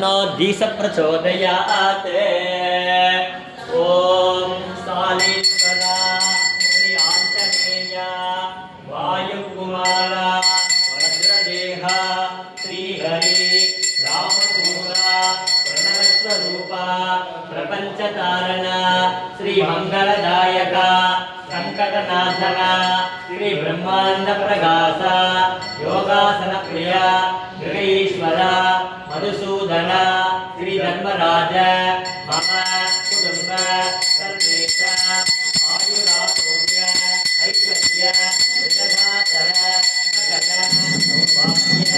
तन्नो दीस प्रचोदयात्। ओम सालेश्वरा श्री आंजनेय वायुकुमार वज्रदेह श्रीहरि रामदूता प्रणवस्वरूप प्रपंचतारण श्री मंगलदायक संकटनाशन श्री ब्रह्मांड प्रकाश योगासन प्रिय गृहेश्वर मधुसूदन श्री धर्मराज मम कुटुंब सर्वेश आयुरारोग्य ऐश्वर्य विदधातर सकल सौभाग्य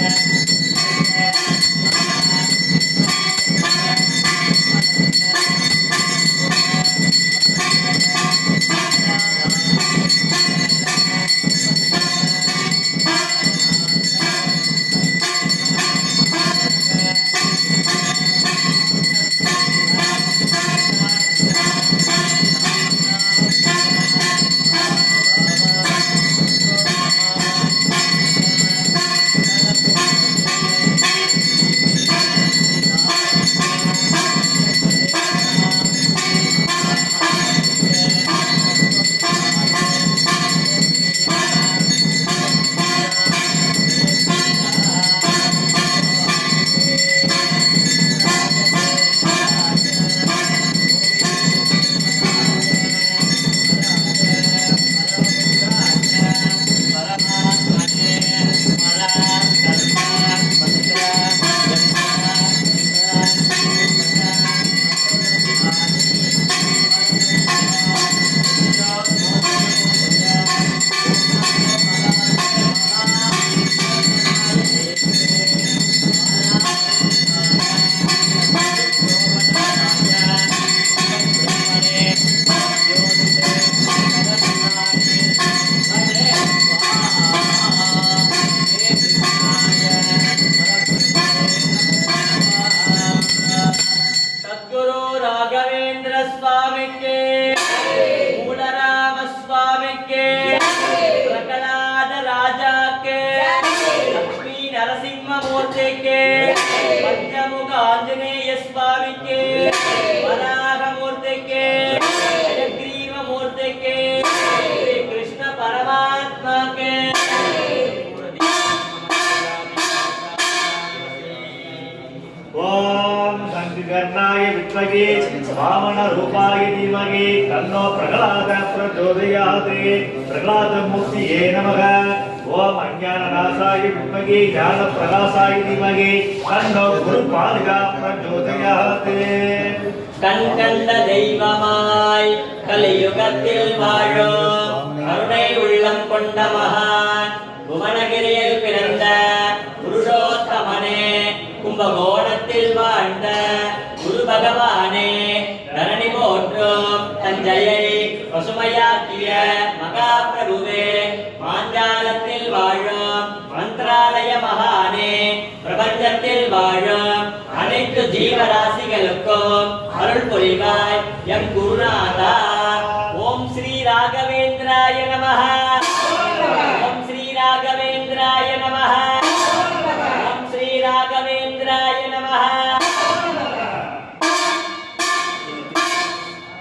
पंचमुख आंजनेय स्वामी के वराह मूर्ति के हयग्रीव मूर्ति के श्री कृष्ण परमात्मा के ओम संकर्णाय विद्महे वामन रूपाय धीमहि तन्नो प्रह्लाद प्रचोदयात्। प्रह्लाद मूर्तिये नमः। ओम अज्ञाननाशाय विद्महे ज्ञानप्रकाशाय धीमहि तन्नो गुरुपादः प्रचोदयात्। கண்கண்ட தெய்வமாய் கலியுகத்தில் வாழும் கருணை உள்ளம் கொண்ட மகான் புவனகிரியில் பிறந்த புருஷோத்தமனே கும்பகோணத்தில் வாழ்ந்த குரு பகவானே தரணி போற்றும் தஞ்சையை பசுமையாக்கிய மகாபிரபுவே மாஞ்சாலத்தில் வாழும் மந்திராலய மகானே பிரபஞ்சத்தில் வாழும் அனைத்து ஜீவராசிகளுக்கும் அருள் புரிவாய் எம் குருநாதா. ஓம் ஸ்ரீ ராகவேந்திராய நமஹ.